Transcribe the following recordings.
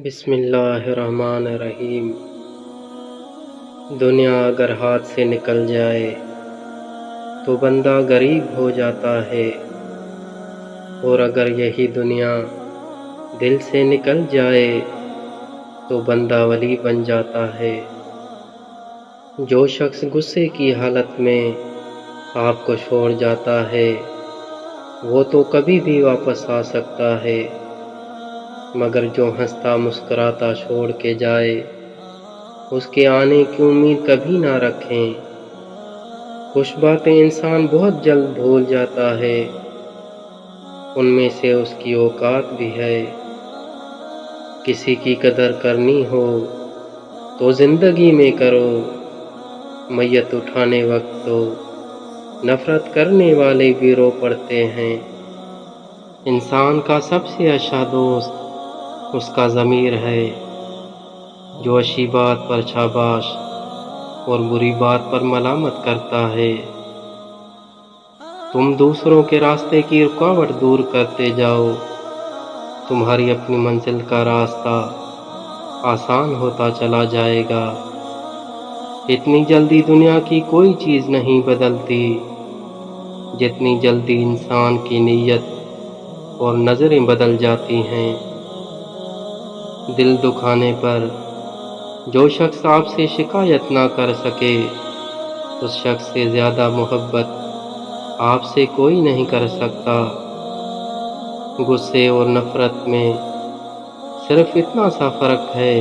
بسم اللہ الرحمن الرحیم۔ دنیا اگر ہاتھ سے نکل جائے تو بندہ غریب ہو جاتا ہے، اور اگر یہی دنیا دل سے نکل جائے تو بندہ ولی بن جاتا ہے۔ جو شخص غصے کی حالت میں آپ کو چھوڑ جاتا ہے وہ تو کبھی بھی واپس آ سکتا ہے، مگر جو ہنستا مسکراتا چھوڑ کے جائے اس کے آنے کی امید کبھی نہ رکھیں۔ کچھ باتیں انسان بہت جلد بھول جاتا ہے، ان میں سے اس کی اوقات بھی ہے۔ کسی کی قدر کرنی ہو تو زندگی میں کرو، میت اٹھانے وقت تو نفرت کرنے والے بھی رو پڑتے ہیں۔ انسان کا سب سے اچھا دوست اس کا ضمیر ہے، جو اچھی بات پر شاباش اور بری بات پر ملامت کرتا ہے۔ تم دوسروں کے راستے کی رکاوٹ دور کرتے جاؤ، تمہاری اپنی منزل کا راستہ آسان ہوتا چلا جائے گا۔ اتنی جلدی دنیا کی کوئی چیز نہیں بدلتی جتنی جلدی انسان کی نیت اور نظریں بدل جاتی ہیں۔ دل دکھانے پر جو شخص آپ سے شکایت نہ کر سکے، اس شخص سے زیادہ محبت آپ سے کوئی نہیں کر سکتا۔ غصے اور نفرت میں صرف اتنا سا فرق ہے،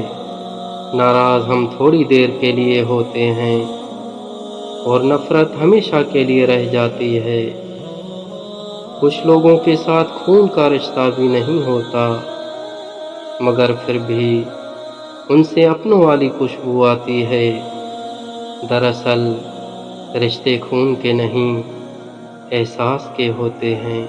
ناراض ہم تھوڑی دیر کے لیے ہوتے ہیں اور نفرت ہمیشہ کے لیے رہ جاتی ہے۔ کچھ لوگوں کے ساتھ خون کا رشتہ بھی نہیں ہوتا، مگر پھر بھی ان سے اپنوں والی خوشبو آتی ہے۔ دراصل رشتے خون کے نہیں، احساس کے ہوتے ہیں۔